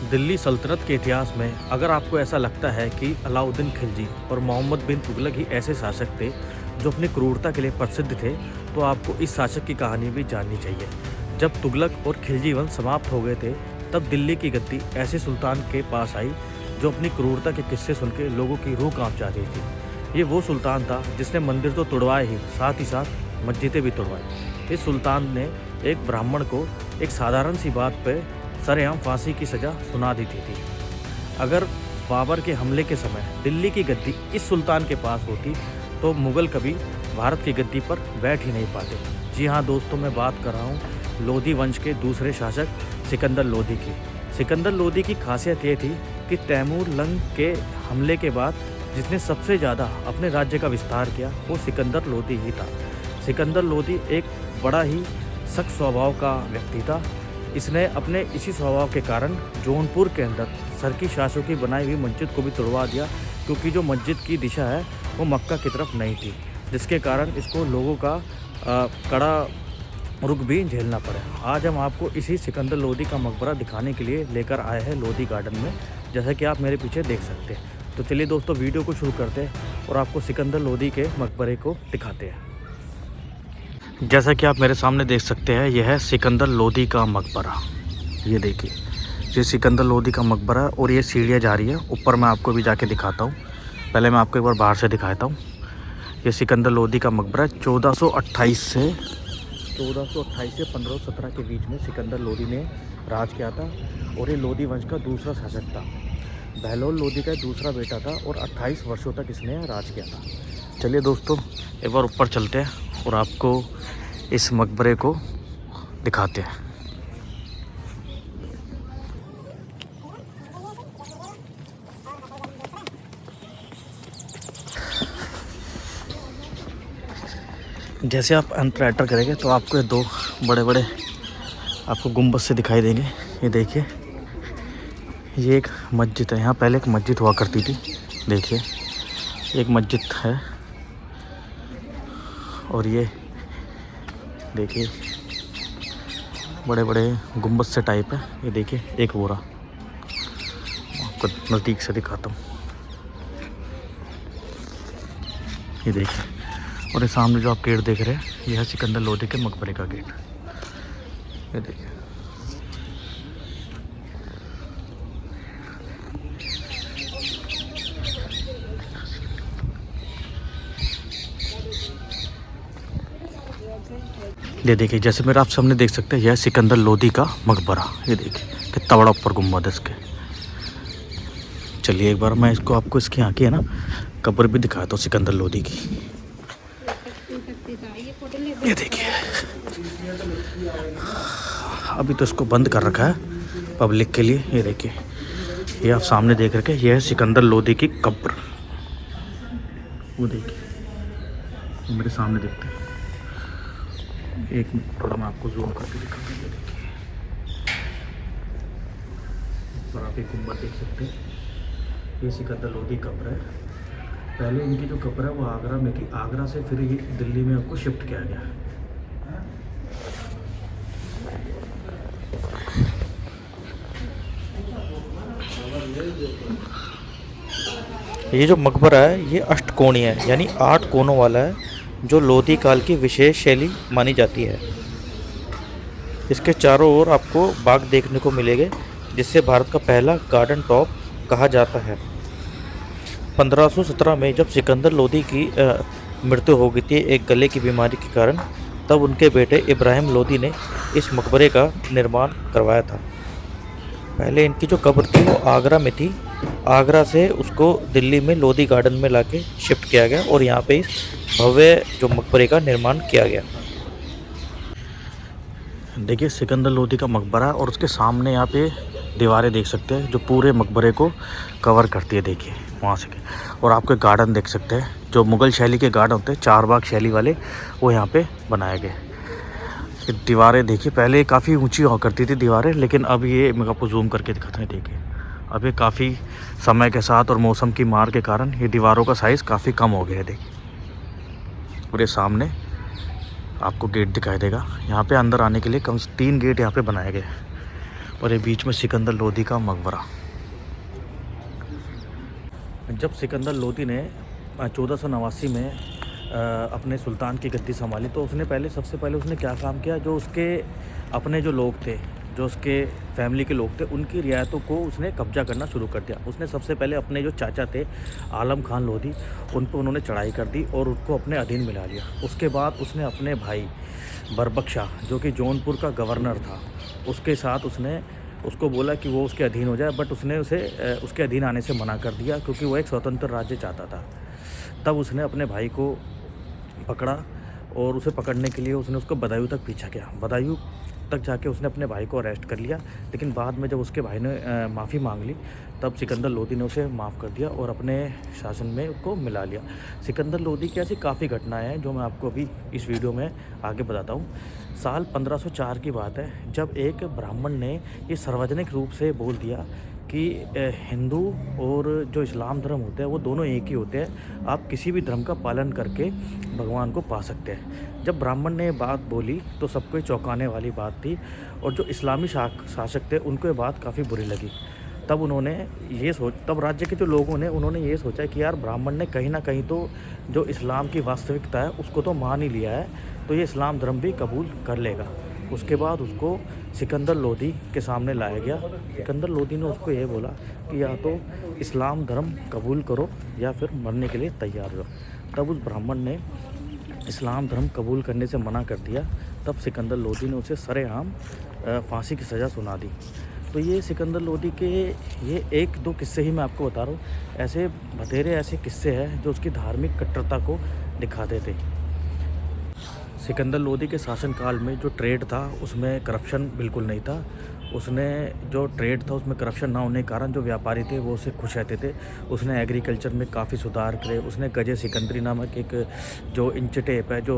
दिल्ली सल्तनत के इतिहास में अगर आपको ऐसा लगता है कि अलाउद्दीन खिलजी और मोहम्मद बिन तुगलक ही ऐसे शासक थे जो अपनी क्रूरता के लिए प्रसिद्ध थे, तो आपको इस शासक की कहानी भी जाननी चाहिए। जब तुगलक और खिलजी वंश समाप्त हो गए थे, तब दिल्ली की गद्दी ऐसे सुल्तान के पास आई जो अपनी क्रूरता के किस्से सुन के लोगों की रूह कांप जाती थी। ये वो सुल्तान था जिसने मंदिर तो तुड़वाए ही साथ मस्जिदें भी तुड़वाई। इस सुल्तान ने एक ब्राह्मण को एक साधारण सी बात पर सरेआम फांसी की सज़ा सुना दी थी। अगर बाबर के हमले के समय दिल्ली की गद्दी इस सुल्तान के पास होती तो मुग़ल कभी भारत की गद्दी पर बैठ ही नहीं पाते। जी हाँ दोस्तों, मैं बात कर रहा हूँ लोधी वंश के दूसरे शासक सिकंदर लोधी की। सिकंदर लोधी की खासियत ये थी कि तैमूर लंग के हमले के बाद जिसने सबसे ज़्यादा अपने राज्य का विस्तार किया वो सिकंदर लोधी ही था। सिकंदर लोधी एक बड़ा ही सख्त स्वभाव का व्यक्ति था। इसने अपने इसी स्वभाव के कारण जौनपुर के अंदर सरकी शासकों की बनाई हुई मस्जिद को भी तुड़वा दिया, क्योंकि जो मस्जिद की दिशा है वो मक्का की तरफ नहीं थी, जिसके कारण इसको लोगों का कड़ा रुख भी झेलना पड़ा। आज हम आपको इसी सिकंदर लोधी का मकबरा दिखाने के लिए लेकर आए हैं लोधी गार्डन में, जैसा कि आप मेरे पीछे देख सकते हैं। तो चलिए दोस्तों, वीडियो को शुरू करते हैं और आपको सिकंदर लोधी के मकबरे को दिखाते हैं। जैसा कि आप मेरे सामने देख सकते हैं, यह है सिकंदर लोधी का मकबरा। ये देखिए, ये सिकंदर लोधी का मकबरा है और ये सीढ़ियाँ जा रही है ऊपर। मैं आपको भी जाके दिखाता हूँ। पहले मैं आपको एक बार बाहर से दिखाता हूँ। ये सिकंदर लोधी का मकबरा 1428 से 1517 के बीच में सिकंदर लोधी ने राज किया था और ये लोधी वंश का दूसरा शासक था। बहलोल लोधी का दूसरा बेटा था और 28 वर्षों तक इसने राज किया था। चलिए दोस्तों, एक बार ऊपर चलते हैं और आपको इस मकबरे को दिखाते हैं। जैसे आप एंटर करेंगे तो आपको ये दो बड़े बड़े आपको गुंबद से दिखाई देंगे। ये देखिए, ये एक मस्जिद है। यहाँ पहले एक मस्जिद हुआ करती थी। देखिए, एक मस्जिद है और ये देखिए बड़े बड़े गुंबद से टाइप है। ये देखिए एक बोरा, आपको नज़दीक से दिखाता हूँ। ये देखिए, और ये सामने जो आप गेट देख रहे हैं, यह है सिकंदर लोधी के मकबरे का गेट। ये देखिए, ये देखिए, जैसे मेरा आप सामने देख सकते हैं, यह सिकंदर लोधी का मकबरा। ये देखिए कितना बड़ा ऊपर गुम्बद है इसके। चलिए एक बार मैं इसको आपको इसकी आँखें है ना कब्र भी दिखाता हूँ सिकंदर लोधी की। ये देखिए, अभी तो इसको बंद कर रखा है पब्लिक के लिए। ये देखिए, ये आप सामने देख रखे, यह है सिकंदर लोधी की कब्र। वो देखिए, वो मेरे सामने देखते हैं। एक मिनट, थोड़ा मैं आपको जूम करके दिखाता हूँ। देखिए, ऊपर आप एक गुंबद देख सकते हैं। ये सिकंदर लोधी कब्र है। पहले इनकी जो कब्र है वो आगरा में थी। आगरा से फिर ये दिल्ली में आपको शिफ्ट किया गया। ये जो मकबरा है ये अष्टकोणीय है, यानी 8 कोनों वाला है, जो लोधी काल की विशेष शैली मानी जाती है। इसके चारों ओर आपको बाग देखने को मिलेंगे, जिससे भारत का पहला गार्डन टॉप कहा जाता है। 1517 में जब सिकंदर लोधी की मृत्यु हो गई थी एक गले की बीमारी के कारण, तब उनके बेटे इब्राहिम लोधी ने इस मकबरे का निर्माण करवाया था। पहले इनकी जो कब्र थी वो आगरा में थी। आगरा से उसको दिल्ली में लोधी गार्डन में लाके शिफ्ट किया गया और यहाँ पे इस भव्य जो मकबरे का निर्माण किया गया। देखिए, सिकंदर लोधी का मकबरा और उसके सामने यहाँ पे दीवारें देख सकते हैं जो पूरे मकबरे को कवर करती है। देखिए वहाँ से, और आपके गार्डन देख सकते हैं जो मुग़ल शैली के गार्डन होते हैं, 4 बाग शैली वाले, वो यहाँ पे बनाए गए। दीवारें देखिए, पहले काफ़ी ऊंची हुआ करती थी दीवारें, लेकिन अब ये मैं आपको जूम करके दिखाता हूँ। देखिए, अब ये काफ़ी समय के साथ और मौसम की मार के कारण ये दीवारों का साइज़ काफ़ी कम हो गया है। देखिए, और ये सामने आपको गेट दिखाई देगा। यहाँ पे अंदर आने के लिए कम से 3 गेट यहाँ पे बनाए गए। और ये बीच में सिकंदर लोदी का मकबरा। जब सिकंदर लोदी ने 1489 में अपने सुल्तान की गद्दी संभाली तो उसने सबसे पहले उसने क्या काम किया, जो उसके अपने जो लोग थे, जो उसके फैमिली के लोग थे, उनकी रियायतों को उसने कब्जा करना शुरू कर दिया। उसने सबसे पहले अपने जो चाचा थे आलम खान लोधी, उन पर उन्होंने चढ़ाई कर दी और उनको अपने अधीन मिला लिया। उसके बाद उसने अपने भाई बरबक शाह, जो कि जौनपुर का गवर्नर था, उसके साथ उसने उसको बोला कि वो उसके अधीन हो जाए, बट उसने उसे उसके अधीन आने से मना कर दिया क्योंकि वो एक स्वतंत्र राज्य चाहता था। तब उसने अपने भाई को पकड़ा और उसे पकड़ने के लिए उसने उसको बदायूं तक पीछा किया। बदायूं तक जाके उसने अपने भाई को अरेस्ट कर लिया, लेकिन बाद में जब उसके भाई ने माफ़ी मांग ली तब सिकंदर लोदी ने उसे माफ़ कर दिया और अपने शासन में उसको मिला लिया। सिकंदर लोदी की ऐसी काफ़ी घटनाएं हैं जो मैं आपको अभी इस वीडियो में आगे बताता हूँ। साल 1504 की बात है, जब एक ब्राह्मण ने ये सार्वजनिक रूप से बोल दिया कि हिंदू और जो इस्लाम धर्म होते हैं वो दोनों एक ही होते हैं, आप किसी भी धर्म का पालन करके भगवान को पा सकते हैं। जब ब्राह्मण ने बात बोली तो सबको चौंकाने वाली बात थी और जो इस्लामी शासक थे उनको ये बात काफ़ी बुरी लगी। तब राज्य के जो लोगों ने उन्होंने ये सोचा कि यार ब्राह्मण ने कहीं ना कहीं तो जो इस्लाम की वास्तविकता है उसको तो मान ही लिया है, तो ये इस्लाम धर्म भी कबूल कर लेगा। उसके बाद उसको सिकंदर लोदी के सामने लाया गया। सिकंदर लोदी ने उसको ये बोला कि या तो इस्लाम धर्म कबूल करो या फिर मरने के लिए तैयार हो। तब उस ब्राह्मण ने इस्लाम धर्म कबूल करने से मना कर दिया। तब सिकंदर लोदी ने उसे सरेआम फांसी की सज़ा सुना दी। तो ये सिकंदर लोदी के ये एक दो किस्से ही मैं आपको बता रहा हूँ, ऐसे बतेरे ऐसे किस्से हैं जो उसकी धार्मिक कट्टरता को दिखाते थे। सिकंदर लोदी के शासनकाल में जो ट्रेड था उसमें करप्शन बिल्कुल नहीं था। उसने जो ट्रेड था उसमें करप्शन ना होने के कारण जो व्यापारी थे वो उससे खुश रहते थे। उसने एग्रीकल्चर में काफ़ी सुधार करे। उसने गजे सिकंदरी नामक एक जो इंच टेप है, जो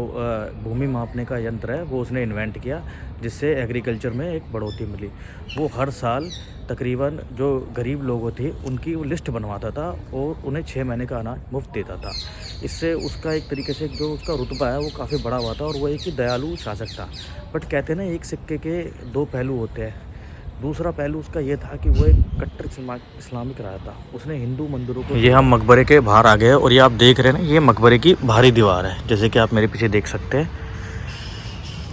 भूमि मापने का यंत्र है, वो उसने इन्वेंट किया, जिससे एग्रीकल्चर में एक बढ़ोतरी मिली। वो हर साल तकरीबन जो गरीब लोग थे उनकी वो लिस्ट बनवाता था और उन्हें 6 महीने का अनाज मुफ्त देता था। इससे उसका एक तरीके से जो उसका रुतबा है वो काफ़ी बड़ा हुआ था और वो एक ही दयालु शासक था। बट कहते हैं ना, एक सिक्के के दो पहलू होते हैं। दूसरा पहलू उसका ये था कि वो एक कट्टर इस्लामिक रहा था। उसने हिंदू मंदिरों को, ये हम मकबरे के बाहर आ गए और ये आप देख रहे हैं ना, ये मकबरे की बाहरी दीवार है, जैसे कि आप मेरे पीछे देख सकते हैं।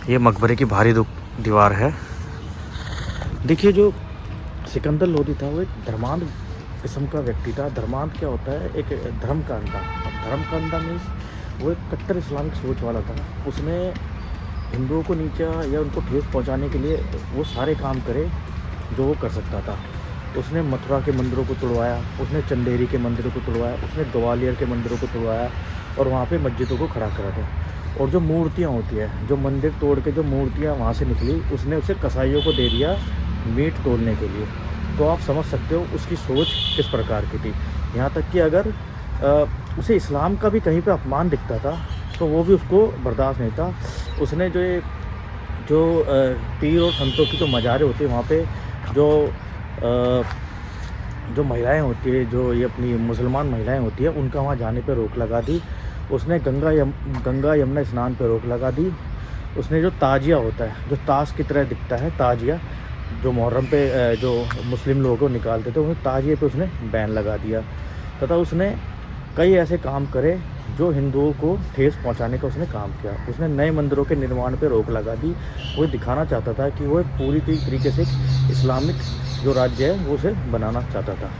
ये मकबरे की बाहरी दीवार है। देखिए, जो सिकंदर लोदी था वो एक धर्मांध किस्म का व्यक्ति था। धर्मांध क्या होता है? एक धर्म का अंधा। धर्म का अंधा मीन्स वो एक कट्टर इस्लामिक सोच वाला था। उसने हिंदुओं को नीचा या उनको ठेस पहुंचाने के लिए वो सारे काम करे जो वो कर सकता था। उसने मथुरा के मंदिरों को तोड़वाया, उसने चंदेरी के मंदिरों को तोड़वाया, उसने ग्वालियर के मंदिरों को तोड़वाया और वहाँ पे मस्जिदों को खड़ा करा था। और जो मूर्तियाँ होती है, जो मंदिर तोड़ के जो मूर्तियाँ वहाँ से निकली, उसने उसे कसाईयों को दे दिया मीट तोलने के लिए। तो आप समझ सकते हो उसकी सोच किस प्रकार की थी। यहाँ तक कि अगर उसे इस्लाम का भी कहीं पे अपमान दिखता था तो वो भी उसको बर्दाश्त नहीं था। उसने जो पीर और संतों की जो मज़ारें होती है वहाँ पे जो महिलाएं होती है, जो ये अपनी मुसलमान महिलाएं होती है, उनका वहाँ जाने पे रोक लगा दी। उसने गंगा यमुना स्नान पे रोक लगा दी। उसने जो ताजिया होता है, जो ताश की तरह दिखता है, ताजिया जो मुहर्रम पे जो मुस्लिम लोगों को निकालते थे, उन्हें ताजिए पे उसने बैन लगा दिया। तथा उसने कई ऐसे काम करे जो हिंदुओं को ठेस पहुंचाने का उसने काम किया। उसने नए मंदिरों के निर्माण पे रोक लगा दी। वो दिखाना चाहता था कि वो पूरी तरीके से इस्लामिक जो राज्य है वो उसे बनाना चाहता था।